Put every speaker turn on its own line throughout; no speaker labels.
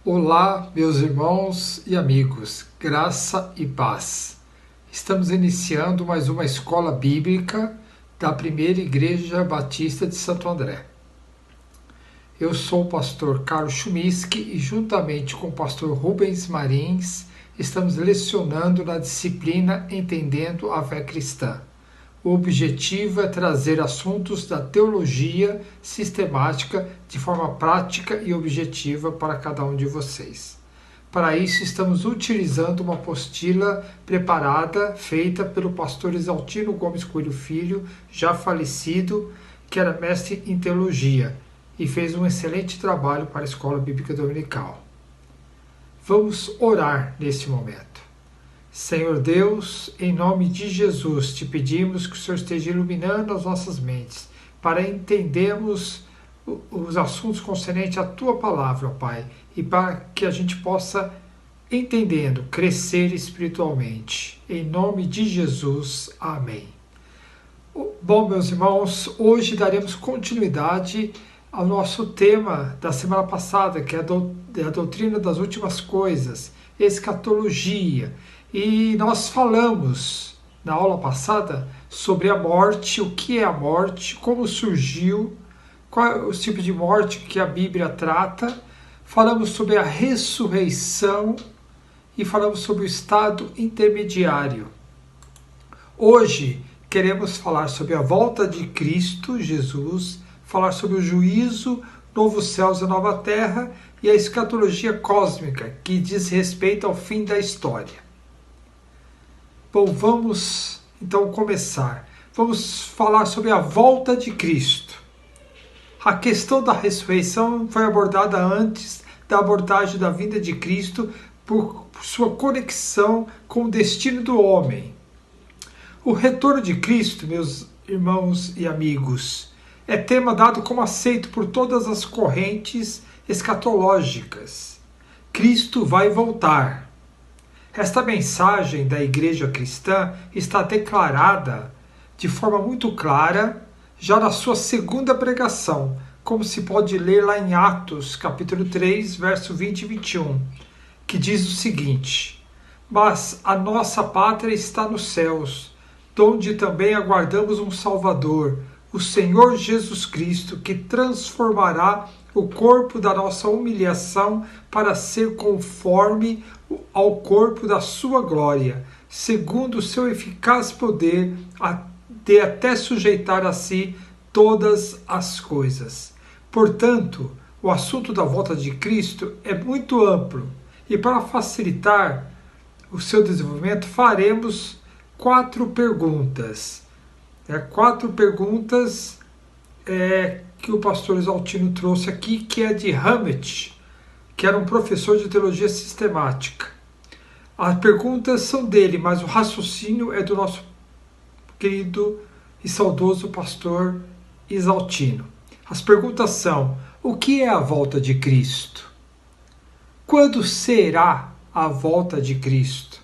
Olá, meus irmãos e amigos, graça e paz. Estamos iniciando mais uma escola bíblica da Primeira Igreja Batista de Santo André. Eu sou o pastor Carlos Chumiski e, juntamente com o pastor Rubens Marins, estamos lecionando na disciplina Entendendo a Fé Cristã. O objetivo é trazer assuntos da teologia sistemática de forma prática e objetiva para cada um de vocês. Para isso, estamos utilizando uma apostila preparada, feita pelo pastor Exaltino Gomes Coelho Filho, já falecido, que era mestre em teologia e fez um excelente trabalho para a Escola Bíblica Dominical. Vamos orar neste momento. Senhor Deus, em nome de Jesus, te pedimos que o Senhor esteja iluminando as nossas mentes para entendermos os assuntos concernentes à Tua Palavra, Pai, e para que a gente possa, entendendo, crescer espiritualmente. Em nome de Jesus, amém. Bom, meus irmãos, hoje daremos continuidade ao nosso tema da semana passada, que é a doutrina das últimas coisas, escatologia. E nós falamos na aula passada sobre a morte, o que é a morte, como surgiu, qual é o tipo de morte que a Bíblia trata. Falamos sobre a ressurreição e falamos sobre o estado intermediário. Hoje queremos falar sobre a volta de Cristo Jesus, falar sobre o juízo, novos céus e nova terra e a escatologia cósmica, que diz respeito ao fim da história. Bom, vamos então começar. Vamos falar sobre a volta de Cristo. A questão da ressurreição foi abordada antes da abordagem da vinda de Cristo por sua conexão com o destino do homem. O retorno de Cristo, meus irmãos e amigos, é tema dado como aceito por todas as correntes escatológicas. Cristo vai voltar. Esta mensagem da Igreja Cristã está declarada de forma muito clara já na sua segunda pregação, como se pode ler lá em Atos, capítulo 3, verso 20 e 21, que diz o seguinte: Mas a nossa pátria está nos céus, donde também aguardamos um Salvador, o Senhor Jesus Cristo, que transformará o corpo da nossa humilhação para ser conforme ao corpo da sua glória, segundo o seu eficaz poder, de até sujeitar a si todas as coisas. Portanto, o assunto da volta de Cristo é muito amplo, e para facilitar o seu desenvolvimento, faremos 4 perguntas. 4 perguntas que o pastor Exaltino trouxe aqui, que é de Hammett, que era um professor de teologia sistemática. As perguntas são dele, mas o raciocínio é do nosso querido e saudoso pastor Exaltino. As perguntas são: o que é a volta de Cristo? Quando será a volta de Cristo?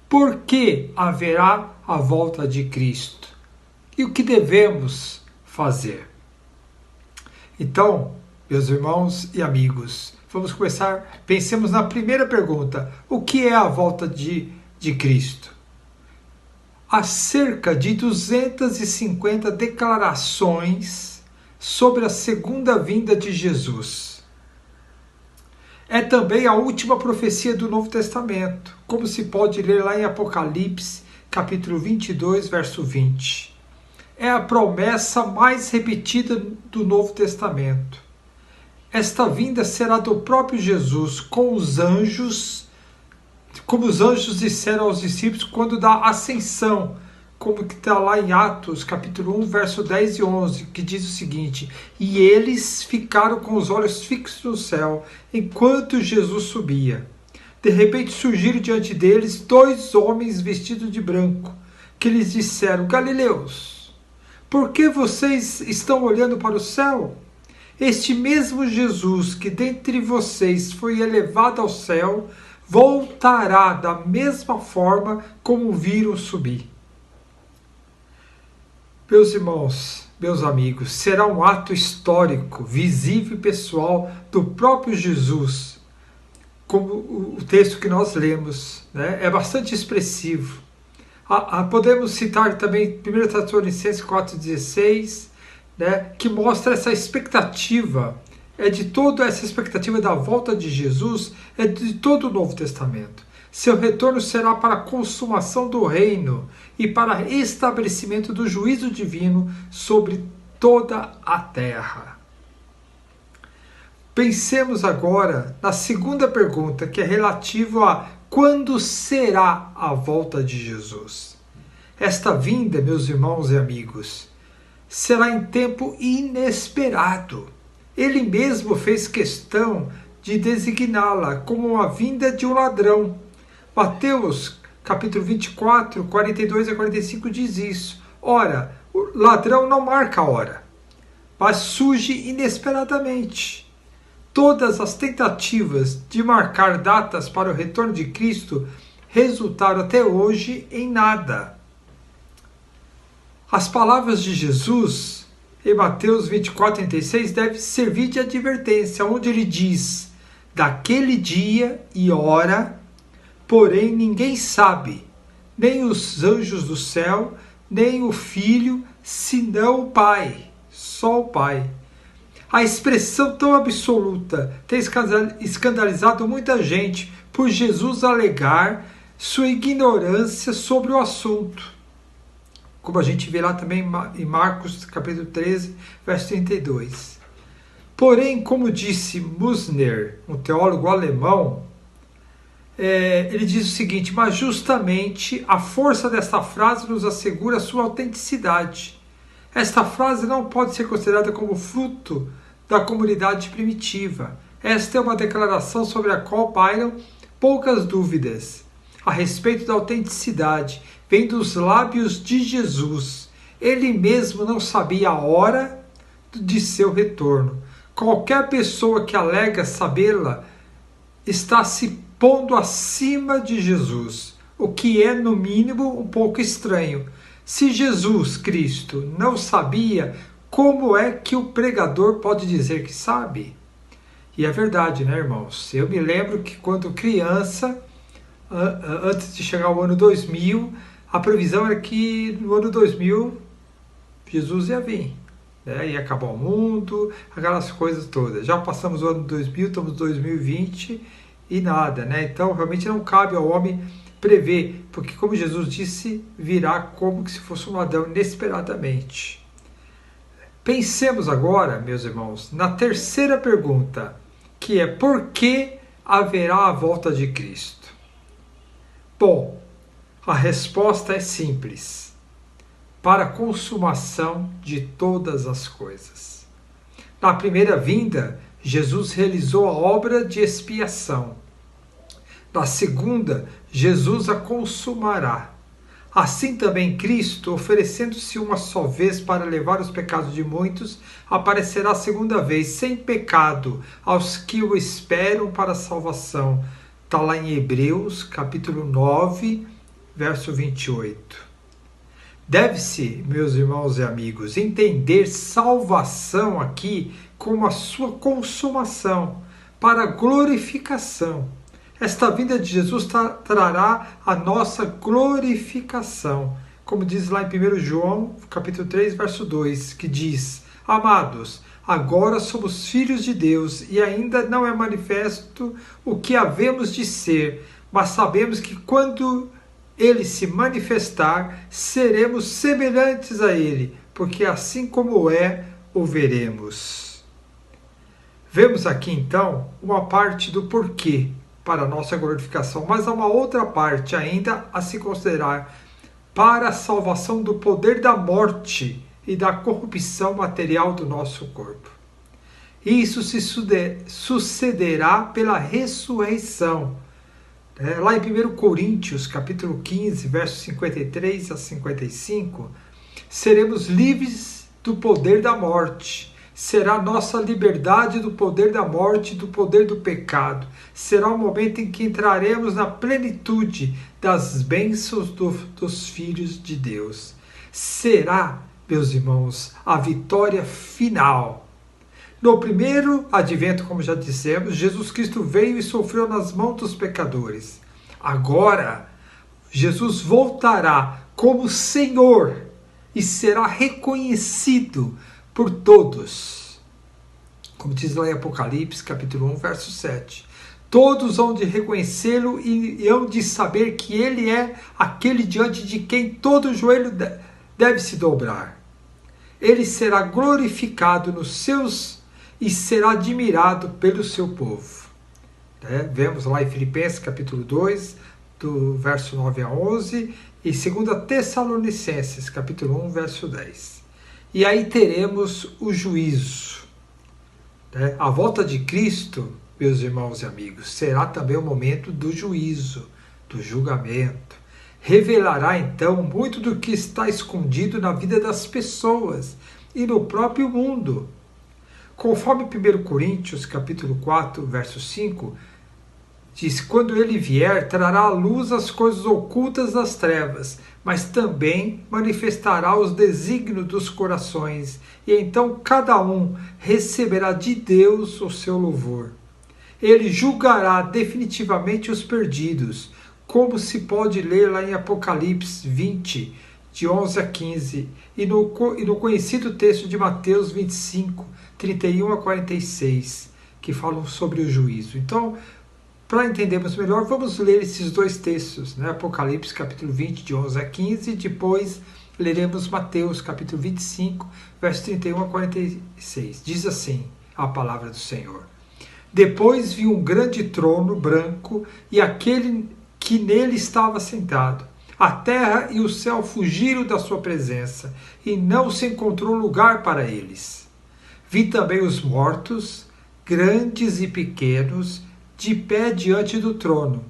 Por que haverá a volta de Cristo? E o que devemos fazer? Então, meus irmãos e amigos, vamos começar. Pensemos na primeira pergunta: o que é a volta de Cristo? Há cerca de 250 declarações sobre a segunda vinda de Jesus. É também a última profecia do Novo Testamento, como se pode ler lá em Apocalipse, capítulo 22, verso 20. É a promessa mais repetida do Novo Testamento. Esta vinda será do próprio Jesus com os anjos, como os anjos disseram aos discípulos quando da ascensão, como que está lá em Atos, capítulo 1, verso 10 e 11, que diz o seguinte: E eles ficaram com os olhos fixos no céu, enquanto Jesus subia. De repente surgiram diante deles 2 homens vestidos de branco, que lhes disseram: Galileus, por que vocês estão olhando para o céu? Este mesmo Jesus que dentre vocês foi elevado ao céu, voltará da mesma forma como viram subir. Meus irmãos, meus amigos, será um ato histórico, visível e pessoal do próprio Jesus, como o texto que nós lemos, né? É bastante expressivo. Podemos citar também 1 Tessalonicenses 4,16, né? Que mostra essa expectativa, de toda essa expectativa da volta de Jesus, de todo o Novo Testamento. Seu retorno será para a consumação do reino e para estabelecimento do juízo divino sobre toda a terra. Pensemos agora na segunda pergunta, que é relativa a quando será a volta de Jesus. Esta vinda, meus irmãos e amigos, será em tempo inesperado. Ele mesmo fez questão de designá-la como uma vinda de um ladrão. Mateus, capítulo 24, 42 a 45 diz isso. Ora, o ladrão não marca a hora, mas surge inesperadamente. Todas as tentativas de marcar datas para o retorno de Cristo resultaram até hoje em nada. As palavras de Jesus em Mateus 24:36 devem servir de advertência, onde ele diz: daquele dia e hora, porém ninguém sabe, nem os anjos do céu, nem o Filho, senão o Pai, só o Pai. A expressão tão absoluta tem escandalizado muita gente por Jesus alegar sua ignorância sobre o assunto, como a gente vê lá também em Marcos capítulo 13, verso 32. Porém, como disse Musner, um teólogo alemão, ele diz o seguinte: mas justamente a força desta frase nos assegura sua autenticidade. Esta frase não pode ser considerada como fruto da comunidade primitiva. Esta é uma declaração sobre a qual pairam poucas dúvidas a respeito da autenticidade. Vem dos lábios de Jesus. Ele mesmo não sabia a hora de seu retorno. Qualquer pessoa que alega sabê-la está se pondo acima de Jesus, o que é, no mínimo, um pouco estranho. Se Jesus Cristo não sabia, como é que o pregador pode dizer que sabe? E é verdade, né, irmãos? Eu me lembro que quando criança, antes de chegar ao ano 2000, a previsão era que no ano 2000 Jesus ia vir, né? Ia acabar o mundo, aquelas coisas todas. Já passamos o ano 2000, estamos em 2020 e nada, né? Então realmente não cabe ao homem prever, porque como Jesus disse, virá como se fosse um ladrão inesperadamente. Pensemos agora, meus irmãos, na terceira pergunta, que é: por que haverá a volta de Cristo? Bom, a resposta é simples: para a consumação de todas as coisas. Na primeira vinda, Jesus realizou a obra de expiação. Na segunda, Jesus a consumará. Assim também Cristo, oferecendo-se uma só vez para levar os pecados de muitos, aparecerá a segunda vez, sem pecado, aos que o esperam para a salvação. Está lá em Hebreus, capítulo 9, verso 28. Deve-se, meus irmãos e amigos, entender salvação aqui como a sua consumação, para a glorificação. Esta vinda de Jesus trará a nossa glorificação, como diz lá em 1 João, capítulo 3, verso 2, que diz: amados, agora somos filhos de Deus e ainda não é manifesto o que havemos de ser, mas sabemos que quando ele se manifestar, seremos semelhantes a ele, porque assim como é, o veremos. Vemos aqui então uma parte do porquê para a nossa glorificação, mas há uma outra parte ainda a se considerar para a salvação do poder da morte e da corrupção material do nosso corpo. Isso se sucederá pela ressurreição. Lá em 1 Coríntios, capítulo 15, versos 53 a 55, seremos livres do poder da morte. Será nossa liberdade do poder da morte, do poder do pecado. Será o momento em que entraremos na plenitude das bênçãos dos filhos de Deus. Será, meus irmãos, a vitória final. No primeiro advento, como já dissemos, Jesus Cristo veio e sofreu nas mãos dos pecadores. Agora, Jesus voltará como Senhor e será reconhecido por todos. Como diz lá em Apocalipse, capítulo 1, verso 7. Todos hão de reconhecê-lo e hão de saber que ele é aquele diante de quem todo joelho deve se dobrar. Ele será glorificado nos seus e será admirado pelo seu povo. Vemos lá em Filipenses capítulo 2, do verso 9 a 11, e 2 Tessalonicenses capítulo 1, verso 10. E aí teremos o juízo. A volta de Cristo, meus irmãos e amigos, será também o momento do juízo, do julgamento. Revelará então muito do que está escondido na vida das pessoas e no próprio mundo. Conforme 1 Coríntios capítulo 4, verso 5, diz: quando ele vier, trará à luz as coisas ocultas das trevas, mas também manifestará os desígnios dos corações, e então cada um receberá de Deus o seu louvor. Ele julgará definitivamente os perdidos, como se pode ler lá em Apocalipse 20, de 11 a 15, e no conhecido texto de Mateus 25, 31 a 46, que falam sobre o juízo. Então, para entendermos melhor, vamos ler esses dois textos, Apocalipse capítulo 20, de 11 a 15, e depois leremos Mateus capítulo 25, verso 31 a 46. Diz assim a palavra do Senhor. Depois vi um grande trono branco e aquele que nele estava sentado. A terra e o céu fugiram da sua presença, e não se encontrou lugar para eles. Vi também os mortos, grandes e pequenos, de pé diante do trono,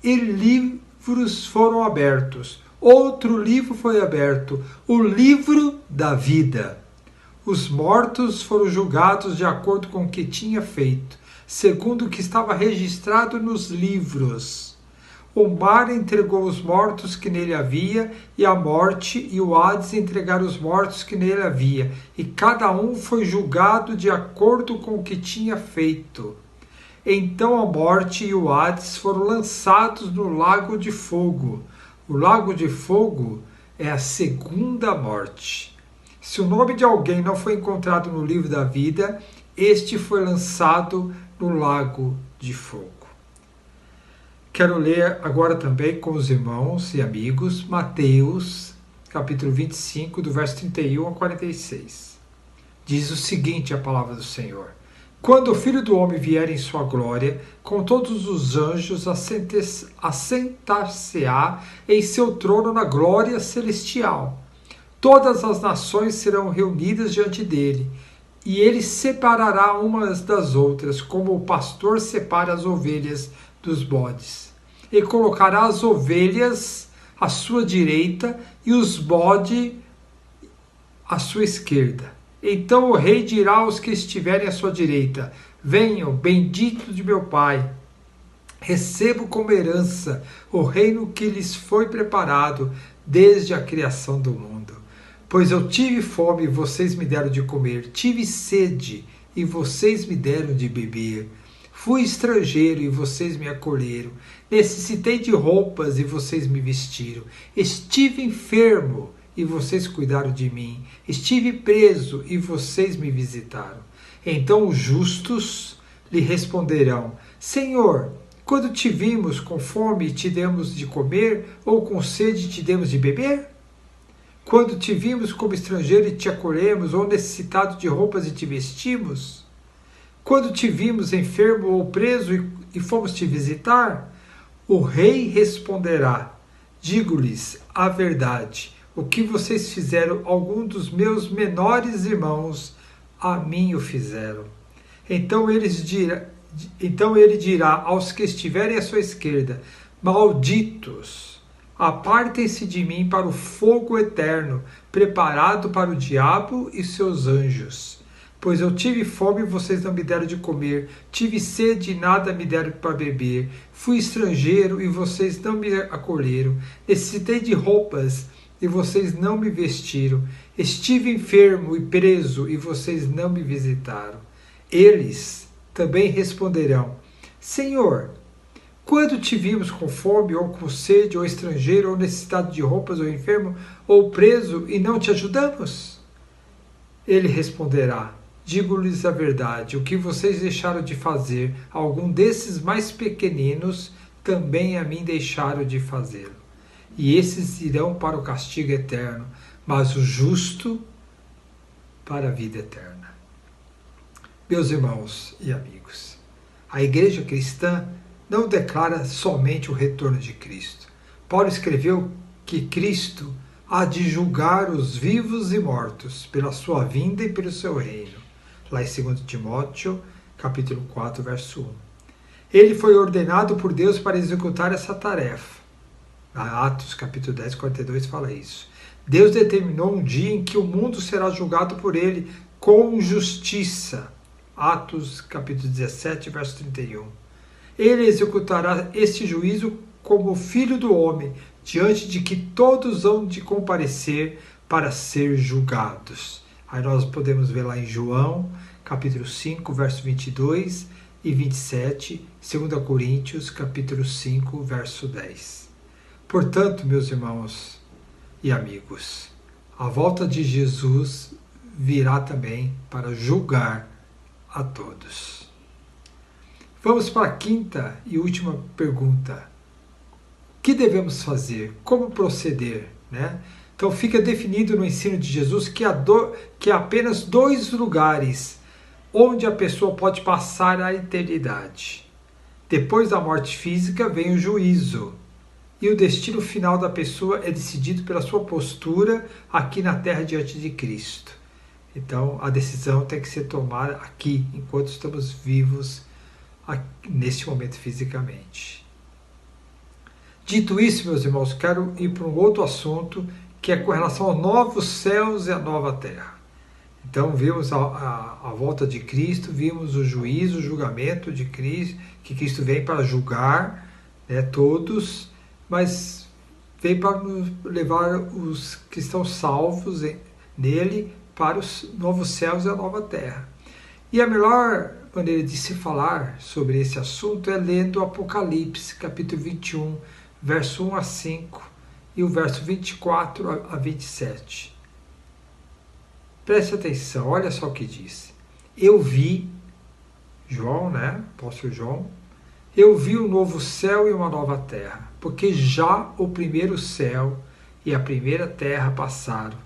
e livros foram abertos. Outro livro foi aberto, o livro da vida. Os mortos foram julgados de acordo com o que tinha feito, segundo o que estava registrado nos livros. O mar entregou os mortos que nele havia, e a morte e o Hades entregaram os mortos que nele havia, e cada um foi julgado de acordo com o que tinha feito. Então a morte e o Hades foram lançados no lago de fogo. O lago de fogo é a segunda morte. Se o nome de alguém não foi encontrado no livro da vida, este foi lançado no lago de fogo. Quero ler agora também com os irmãos e amigos Mateus, capítulo 25, do verso 31 a 46. Diz o seguinte a palavra do Senhor. Quando o Filho do Homem vier em sua glória, com todos os anjos, assentar-se-á em seu trono na glória celestial. Todas as nações serão reunidas diante dele, e ele separará umas das outras, como o pastor separa as ovelhas dos bodes. E colocará as ovelhas à sua direita e os bodes à sua esquerda. Então o rei dirá aos que estiverem à sua direita: venham, benditos de meu Pai, recebo como herança o reino que lhes foi preparado desde a criação do mundo. Pois eu tive fome e vocês me deram de comer, tive sede e vocês me deram de beber. Fui estrangeiro e vocês me acolheram, necessitei de roupas e vocês me vestiram, estive enfermo e vocês cuidaram de mim, estive preso e vocês me visitaram. Então os justos lhe responderão: Senhor, quando te vimos com fome e te demos de comer, ou com sede e te demos de beber? Quando te vimos como estrangeiro e te acolhemos, ou necessitado de roupas e te vestimos? Quando te vimos enfermo ou preso e fomos te visitar? O rei responderá: digo-lhes a verdade, o que vocês fizeram a algum dos meus menores irmãos, a mim o fizeram. Então ele dirá aos que estiverem à sua esquerda: malditos, apartem-se de mim para o fogo eterno, preparado para o diabo e seus anjos. Pois eu tive fome e vocês não me deram de comer, tive sede e nada me deram para beber, fui estrangeiro e vocês não me acolheram, necessitei de roupas e vocês não me vestiram, estive enfermo e preso e vocês não me visitaram. Eles também responderão: Senhor, quando te vimos com fome, ou com sede, ou estrangeiro, ou necessitado de roupas, ou enfermo, ou preso, e não te ajudamos? Ele responderá: digo-lhes a verdade, o que vocês deixaram de fazer a algum desses mais pequeninos, também a mim deixaram de fazê-lo. E esses irão para o castigo eterno, mas o justo para a vida eterna. Meus irmãos e amigos, a igreja cristã não declara somente o retorno de Cristo. Paulo escreveu que Cristo há de julgar os vivos e mortos pela sua vinda e pelo seu reino. Lá em 2 Timóteo, capítulo 4, verso 1. Ele foi ordenado por Deus para executar essa tarefa. Atos, capítulo 10, 42 fala isso. Deus determinou um dia em que o mundo será julgado por ele com justiça. Atos, capítulo 17, verso 31. Ele executará este juízo como filho do homem, diante de que todos hão de comparecer para ser julgados. Aí nós podemos ver lá em João, capítulo 5, verso 22 e 27, 2 Coríntios, capítulo 5, verso 10. Portanto, meus irmãos e amigos, a volta de Jesus virá também para julgar a todos. Vamos para a quinta e última pergunta. O que devemos fazer? Como proceder? Então fica definido no ensino de Jesus que há apenas 2 lugares onde a pessoa pode passar a eternidade. Depois da morte física vem o juízo. E o destino final da pessoa é decidido pela sua postura aqui na terra diante de Cristo. Então a decisão tem que ser tomada aqui, enquanto estamos vivos neste momento fisicamente. Dito isso, meus irmãos, quero ir para um outro assunto, que é com relação aos novos céus e a nova terra. Então vimos a volta de Cristo, vimos o juízo, o julgamento de Cristo, que Cristo vem para julgar todos, mas vem para levar os que estão salvos nele para os novos céus e a nova terra. E a melhor maneira de se falar sobre esse assunto é lendo o Apocalipse, capítulo 21, verso 1 a 5 e o verso 24 a 27. Preste atenção, olha só o que diz. Eu vi, João, apóstolo João, eu vi um novo céu e uma nova terra, porque já o primeiro céu e a primeira terra passaram,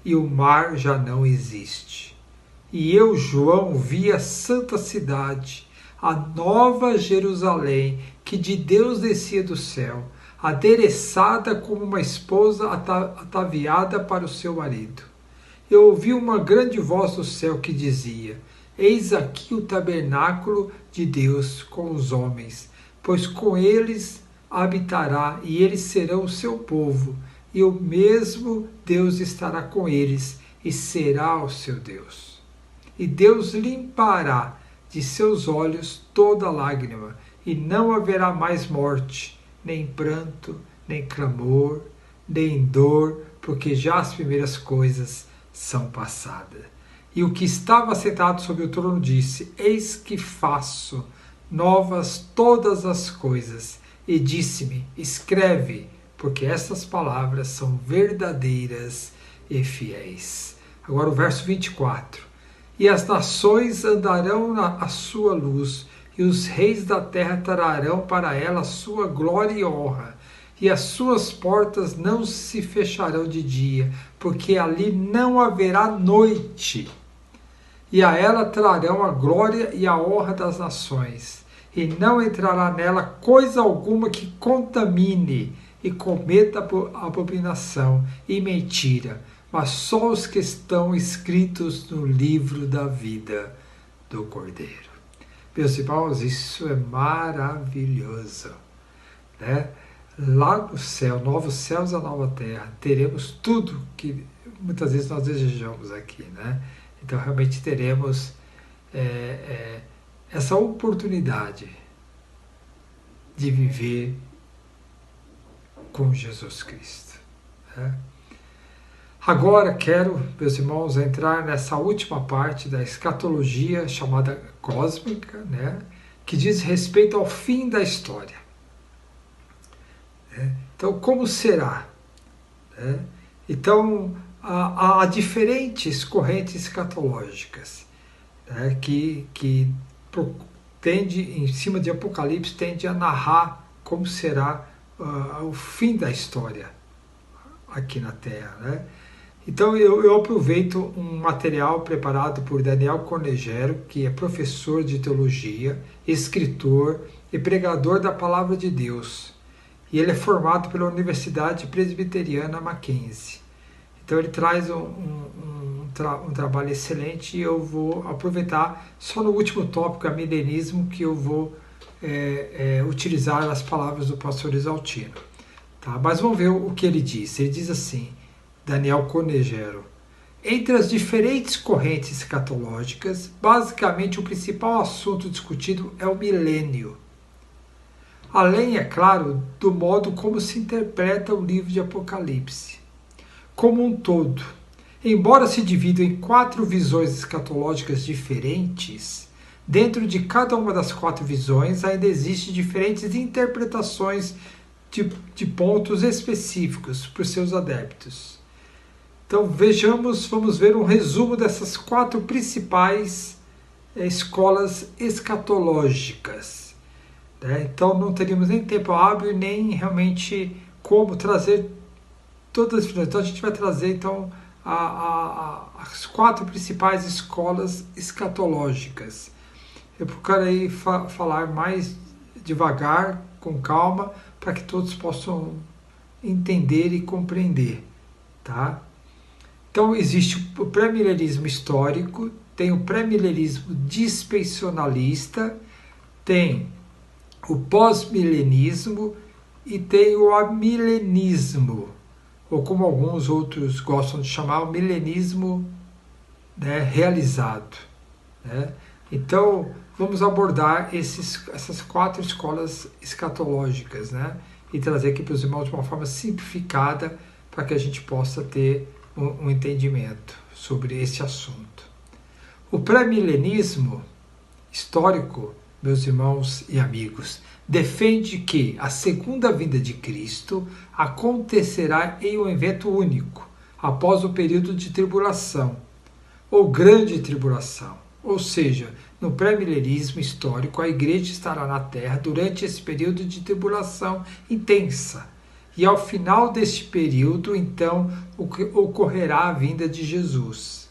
e o mar já não existe. E eu, João, vi a santa cidade, a nova Jerusalém, que de Deus descia do céu, adereçada como uma esposa ataviada para o seu marido. Eu ouvi uma grande voz do céu que dizia: Eis aqui o tabernáculo de Deus com os homens, pois com eles habitará, e eles serão o seu povo, e o mesmo Deus estará com eles, e será o seu Deus. E Deus limpará de seus olhos toda lágrima, e não haverá mais morte, nem pranto, nem clamor, nem dor, porque já as primeiras coisas são passadas. E o que estava sentado sobre o trono disse: Eis que faço novas todas as coisas. E disse-me: Escreve, porque estas palavras são verdadeiras e fiéis. Agora o verso 24. E as nações andarão à sua luz, e os reis da terra trarão para ela a sua glória e honra. E as suas portas não se fecharão de dia, porque ali não haverá noite. E a ela trarão a glória e a honra das nações, e não entrará nela coisa alguma que contamine e cometa abominação e mentira, mas só os que estão escritos no livro da vida do Cordeiro. Meus irmãos, isso é maravilhoso, Lá no céu, novos céus e a nova terra, teremos tudo que muitas vezes nós desejamos aqui, Então realmente teremos essa oportunidade de viver com Jesus Cristo. Agora quero, meus irmãos, entrar nessa última parte da escatologia chamada cósmica, né, que diz respeito ao fim da história. Então, como será? Então, há diferentes correntes escatológicas, né, que tende, em cima de Apocalipse, tende a narrar como será o fim da história aqui na Terra, né? Então eu aproveito um material preparado por Daniel Cornegero, que é professor de teologia, escritor e pregador da Palavra de Deus. E ele é formado pela Universidade Presbiteriana Mackenzie. Então ele traz um trabalho excelente e eu vou aproveitar só no último tópico, a milenismo, que eu vou utilizar as palavras do pastor Exaltino. Tá? Mas vamos ver o que ele diz. Ele diz assim, Daniel Cornegero: entre as diferentes correntes escatológicas, basicamente o principal assunto discutido é o milênio. Além, é claro, do modo como se interpreta o livro de Apocalipse. Como um todo, embora se divida em 4 visões escatológicas diferentes, dentro de cada uma das 4 visões ainda existem diferentes interpretações de pontos específicos por seus adeptos. Então vamos ver um resumo dessas 4 principais escolas escatológicas. Então não teríamos nem tempo hábil, nem realmente como trazer todas as visões. Então a gente vai trazer então as 4 principais escolas escatológicas. Eu procurei falar mais devagar, com calma, para que todos possam entender e compreender. Tá? Então existe o pré-milenismo histórico, tem o pré-milenismo dispensacionalista, tem o pós-milenismo e tem o amilenismo, ou como alguns outros gostam de chamar, o milenismo, né, realizado. Né? Então, vamos abordar essas 4 escolas escatológicas, né, e trazer aqui para os irmãos de uma forma simplificada para que a gente possa ter um entendimento sobre esse assunto. O pré-milenismo histórico, meus irmãos e amigos, defende que a segunda vinda de Cristo acontecerá em um evento único, após o período de tribulação, ou grande tribulação. Ou seja, no pré-milenismo histórico, a igreja estará na Terra durante esse período de tribulação intensa. E ao final deste período, então, ocorrerá a vinda de Jesus.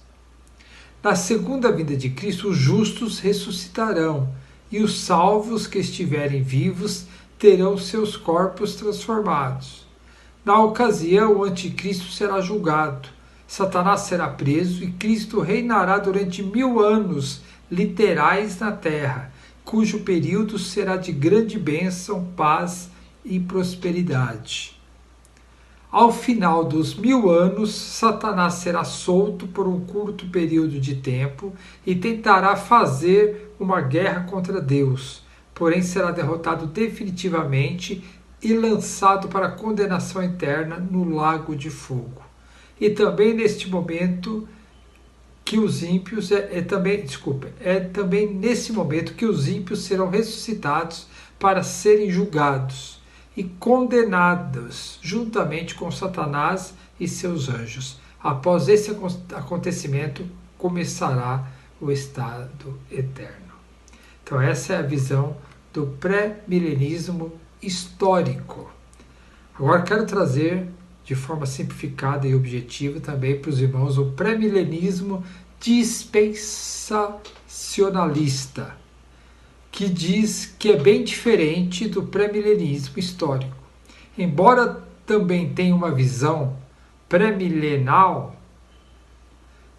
Na segunda vinda de Cristo, os justos ressuscitarão, e os salvos que estiverem vivos terão seus corpos transformados. Na ocasião, o anticristo será julgado, Satanás será preso e Cristo reinará durante 1000 anos literais na terra, cujo período será de grande bênção, paz e prosperidade. Ao final dos 1000 anos, Satanás será solto por um curto período de tempo e tentará fazer uma guerra contra Deus, porém será derrotado definitivamente e lançado para a condenação eterna no lago de fogo. E também neste momento que os ímpios também nesse momento que os ímpios serão ressuscitados para serem julgados e condenados juntamente com Satanás e seus anjos. Após esse acontecimento, começará o estado eterno. Então essa é a visão do pré-milenismo histórico. Agora quero trazer de forma simplificada e objetiva também para os irmãos o pré-milenismo dispensacionalista, que diz que é bem diferente do pré-milenismo histórico. Embora também tenha uma visão pré-milenal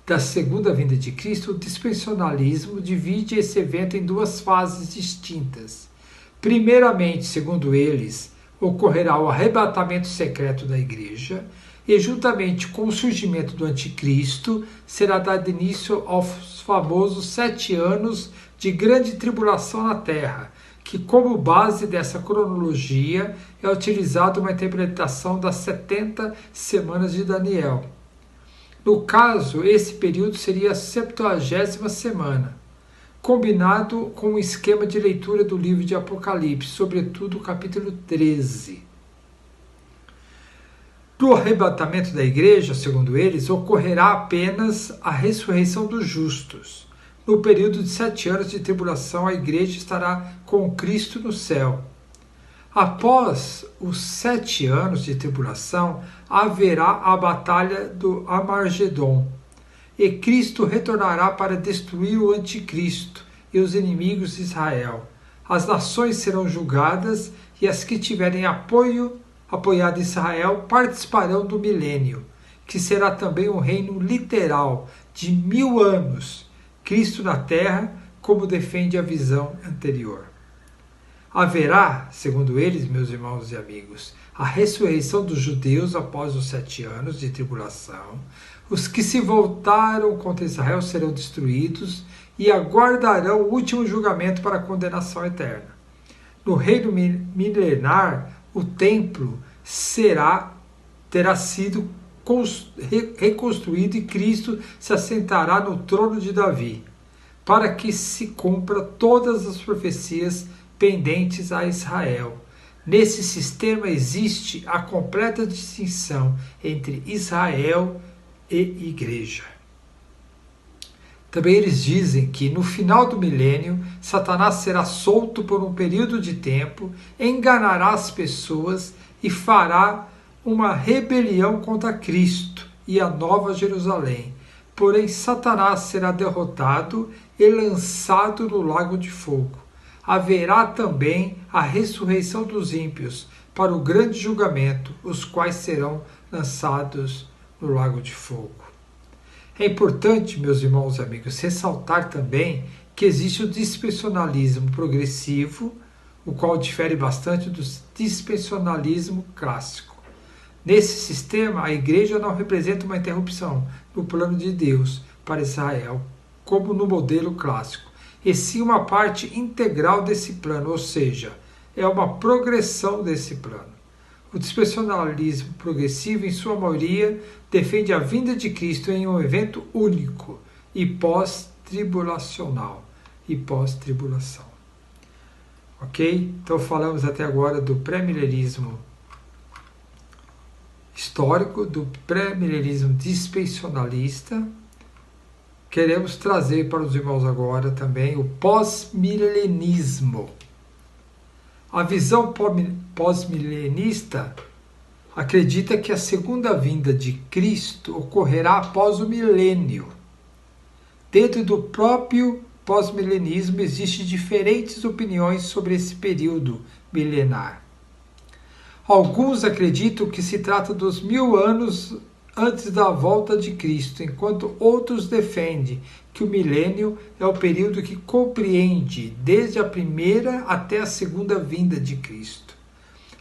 da segunda vinda de Cristo, o dispensacionalismo divide esse evento em 2 fases distintas. Primeiramente, segundo eles, ocorrerá o arrebatamento secreto da igreja e, juntamente com o surgimento do anticristo, será dado início aos famosos 7 anos de grande tribulação na terra, que como base dessa cronologia é utilizada uma interpretação das 70 semanas de Daniel. No caso, esse período seria a 70ª semana, combinado com o esquema de leitura do livro de Apocalipse, sobretudo o capítulo 13. Do arrebatamento da igreja, segundo eles, ocorrerá apenas a ressurreição dos justos. No período de 7 anos de tribulação, a igreja estará com Cristo no céu. Após os 7 anos de tribulação, haverá a batalha do Armagedon, e Cristo retornará para destruir o anticristo e os inimigos de Israel. As nações serão julgadas e as que tiverem apoiado Israel participarão do milênio, que será também um reino literal de 1000 anos, Cristo na terra, como defende a visão anterior. Haverá, segundo eles, meus irmãos e amigos, a ressurreição dos judeus após os 7 anos de tribulação. Os que se voltaram contra Israel serão destruídos e aguardarão o último julgamento para a condenação eterna. No reino milenar, o templo terá sido reconstruído e Cristo se assentará no trono de Davi, para que se cumpra todas as profecias pendentes a Israel. Nesse sistema existe a completa distinção entre Israel e igreja. Também eles dizem que no final do milênio, Satanás será solto por um período de tempo, enganará as pessoas e fará uma rebelião contra Cristo e a Nova Jerusalém. Porém, Satanás será derrotado e lançado no lago de fogo. Haverá também a ressurreição dos ímpios para o grande julgamento, os quais serão lançados no lago de fogo. É importante, meus irmãos e amigos, ressaltar também que existe o dispensacionalismo progressivo, o qual difere bastante do dispensacionalismo clássico. Nesse sistema, a igreja não representa uma interrupção no plano de Deus para Israel, como no modelo clássico, e sim uma parte integral desse plano, ou seja, é uma progressão desse plano. O dispensacionalismo progressivo, em sua maioria, defende a vinda de Cristo em um evento único e pós-tribulacional e pós-tribulação. Ok? Então falamos até agora do pré-milenismo histórico, do pré-milenismo dispensacionalista. Queremos trazer para os irmãos agora também o pós-milenismo. A visão pós-milenista acredita que a segunda vinda de Cristo ocorrerá após o milênio. Dentro do próprio pós-milenismo existem diferentes opiniões sobre esse período milenar. Alguns acreditam que se trata dos 1000 anos antes da volta de Cristo, enquanto outros defendem que o milênio é o período que compreende desde a primeira até a segunda vinda de Cristo.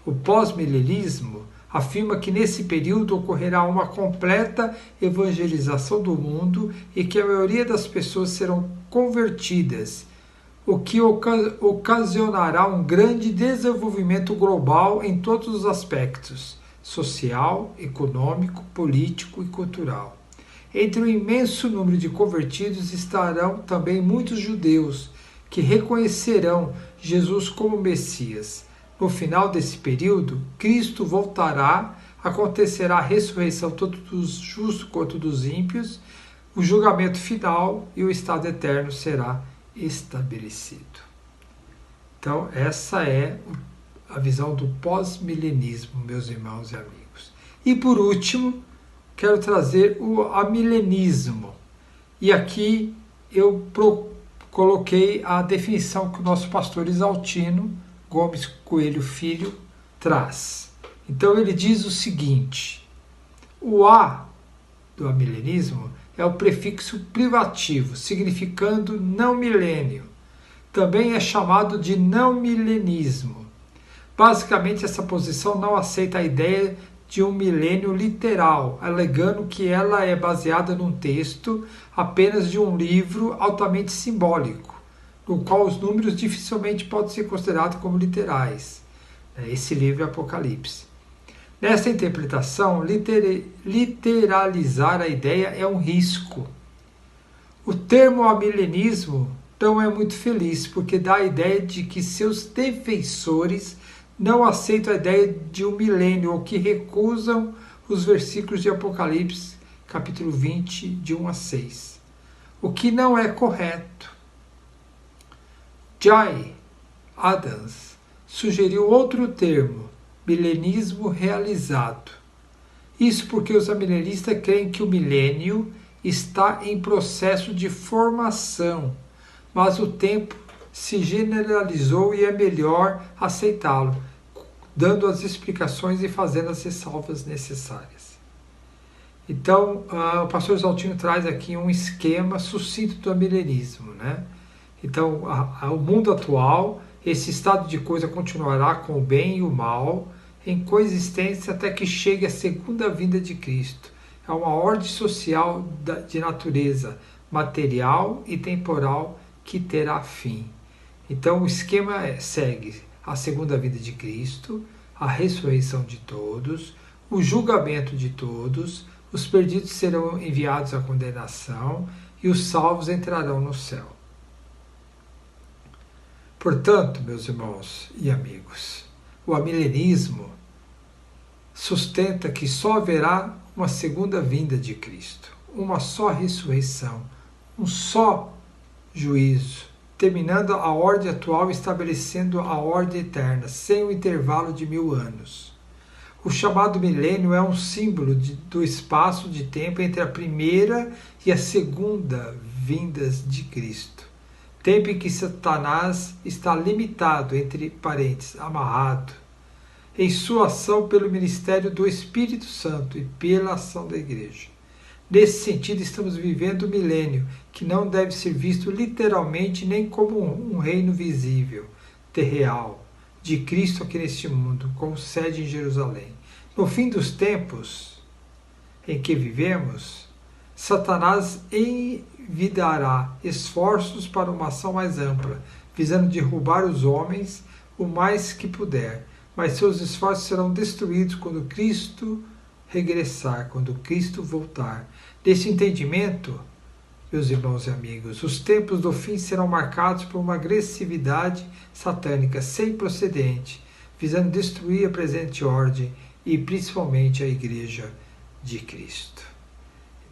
O pós-milenismo afirma que nesse período ocorrerá uma completa evangelização do mundo e que a maioria das pessoas serão convertidas, o que ocasionará um grande desenvolvimento global em todos os aspectos: social, econômico, político e cultural. Entre o imenso número de convertidos estarão também muitos judeus que reconhecerão Jesus como Messias. No final desse período, Cristo voltará, acontecerá a ressurreição tanto dos justos quanto dos ímpios, o julgamento final e o estado eterno será estabelecido. Então, essa é a visão do pós-milenismo, meus irmãos e amigos. E por último, quero trazer o amilenismo. E aqui eu coloquei a definição que o nosso pastor Isaltino Gomes Coelho Filho traz. Então ele diz o seguinte: o A do amilenismo é o prefixo privativo, significando não milênio. Também é chamado de não milenismo. Basicamente, essa posição não aceita a ideia de um milênio literal, alegando que ela é baseada num texto apenas de um livro altamente simbólico, no qual os números dificilmente podem ser considerados como literais. Esse livro é Apocalipse. Nesta interpretação, literalizar a ideia é um risco. O termo amilenismo não é muito feliz, porque dá a ideia de que seus defensores não aceitam a ideia de um milênio, ou que recusam os versículos de Apocalipse, capítulo 20, de 1 a 6. O que não é correto. Jay Adams sugeriu outro termo, milenismo realizado. Isso porque os amilenistas creem que o milênio está em processo de formação, mas o tempo se generalizou e é melhor aceitá-lo, dando as explicações e fazendo as ressalvas necessárias. Então, o pastor Exaltino traz aqui um esquema sucinto do amilenismo, né? Então, o mundo atual, esse estado de coisa continuará com o bem e o mal em coexistência até que chegue a segunda vinda de Cristo. É uma ordem social de natureza material e temporal que terá fim. Então, o esquema segue a segunda vinda de Cristo, a ressurreição de todos, o julgamento de todos, os perdidos serão enviados à condenação e os salvos entrarão no céu. Portanto, meus irmãos e amigos, o amilenismo sustenta que só haverá uma segunda vinda de Cristo, uma só ressurreição, um só juízo, terminando a ordem atual e estabelecendo a ordem eterna, sem um intervalo de 1000 anos. O chamado milênio é um símbolo do espaço de tempo entre a primeira e a segunda vindas de Cristo. Tempo em que Satanás está limitado, entre parênteses, amarrado, em sua ação pelo ministério do Espírito Santo e pela ação da Igreja. Nesse sentido, estamos vivendo o milênio, que não deve ser visto literalmente nem como um reino visível, terreal, de Cristo aqui neste mundo, com sede em Jerusalém. No fim dos tempos em que vivemos, Satanás envidará esforços para uma ação mais ampla, visando derrubar os homens o mais que puder, mas seus esforços serão destruídos quando Cristo regressar, quando Cristo voltar. Nesse entendimento, meus irmãos e amigos, os tempos do fim serão marcados por uma agressividade satânica sem precedente, visando destruir a presente ordem e principalmente a Igreja de Cristo.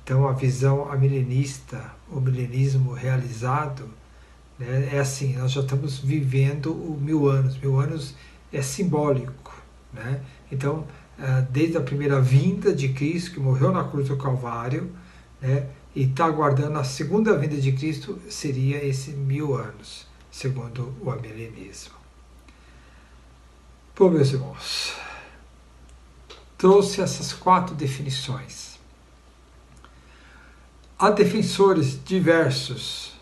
Então, a visão amilenista, o milenismo realizado, né, é assim: nós já estamos vivendo o 1000 anos. 1000 anos é simbólico, né? Então, desde a primeira vinda de Cristo, que morreu na cruz do Calvário, né, e está aguardando a segunda vinda de Cristo, seria esse 1000 anos, segundo o amilenismo. Bom, meus irmãos, trouxe essas 4 definições. Há defensores diversos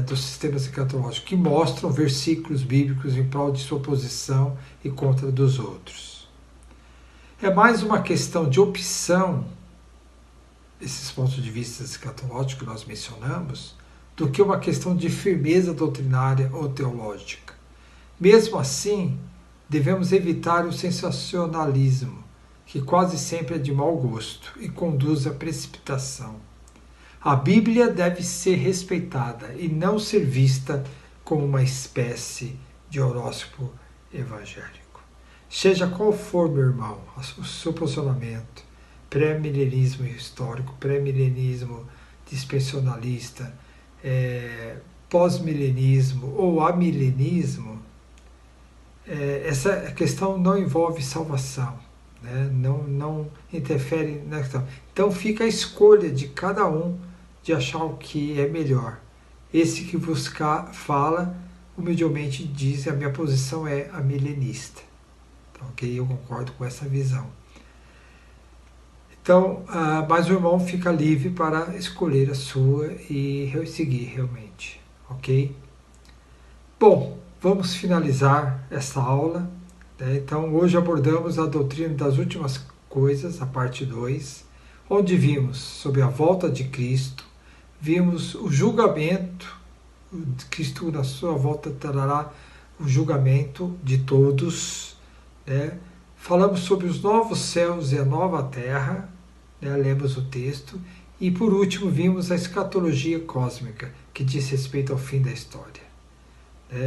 do sistema escatológico que mostram versículos bíblicos em prol de sua posição e contra dos outros. É mais uma questão de opção, esses pontos de vista escatológicos que nós mencionamos, do que uma questão de firmeza doutrinária ou teológica. Mesmo assim, devemos evitar o sensacionalismo, que quase sempre é de mau gosto e conduz à precipitação. A Bíblia deve ser respeitada e não ser vista como uma espécie de horóscopo evangélico. Seja qual for, meu irmão, o seu posicionamento, pré-milenismo histórico, pré-milenismo dispensionalista, pós-milenismo ou amilenismo, essa questão não envolve salvação, né? Não interfere na questão. Então fica a escolha de cada um de achar o que é melhor. Esse que vos fala, humildemente diz: a minha posição é a milenista. Então, ok? Eu concordo com essa visão. Então, mas o irmão fica livre para escolher a sua e seguir realmente, ok? Bom, vamos finalizar essa aula, né? Então, hoje abordamos a doutrina das últimas coisas, a parte 2, onde vimos sobre a volta de Cristo, vimos o julgamento, Cristo na sua volta trará o julgamento de todos, né? Falamos sobre os novos céus e a nova terra, né? Lemos o texto. E por último vimos a escatologia cósmica, que diz respeito ao fim da história.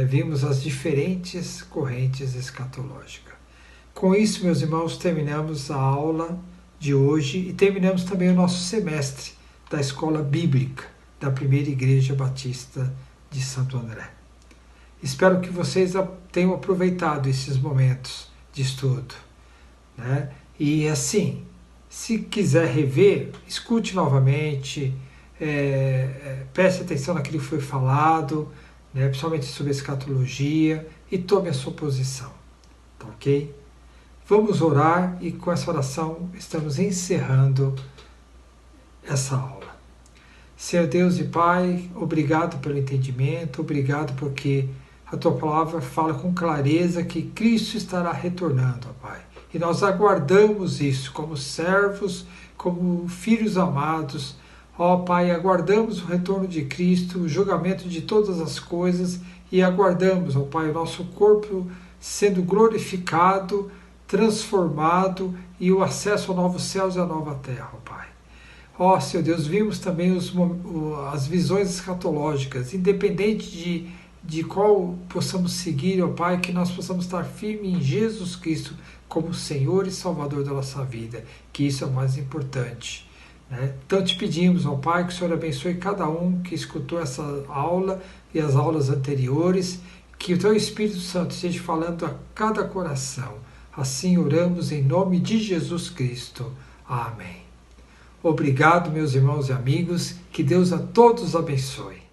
Vimos as diferentes correntes escatológicas. Com isso, meus irmãos, terminamos a aula de hoje e terminamos também o nosso semestre da Escola Bíblica da Primeira Igreja Batista de Santo André. Espero que vocês tenham aproveitado esses momentos de estudo, né? E assim, se quiser rever, escute novamente, preste atenção naquilo que foi falado, né, principalmente sobre a escatologia, e tome a sua posição, tá ok? Vamos orar e com essa oração estamos encerrando essa aula. Senhor Deus e Pai, obrigado pelo entendimento, obrigado porque a Tua palavra fala com clareza que Cristo estará retornando, ó Pai. E nós aguardamos isso como servos, como filhos amados. Ó Pai, aguardamos o retorno de Cristo, o julgamento de todas as coisas e aguardamos, ó Pai, o nosso corpo sendo glorificado, transformado e o acesso aos novos céus e à nova terra, ó Pai. Ó Senhor Deus, vimos também as visões escatológicas, independente de qual possamos seguir, ó Pai, que nós possamos estar firmes em Jesus Cristo como Senhor e Salvador da nossa vida, que isso é o mais importante, né? Então te pedimos, ó Pai, que o Senhor abençoe cada um que escutou essa aula e as aulas anteriores, que o Teu Espírito Santo esteja falando a cada coração. Assim oramos em nome de Jesus Cristo. Amém. Obrigado, meus irmãos e amigos, que Deus a todos abençoe.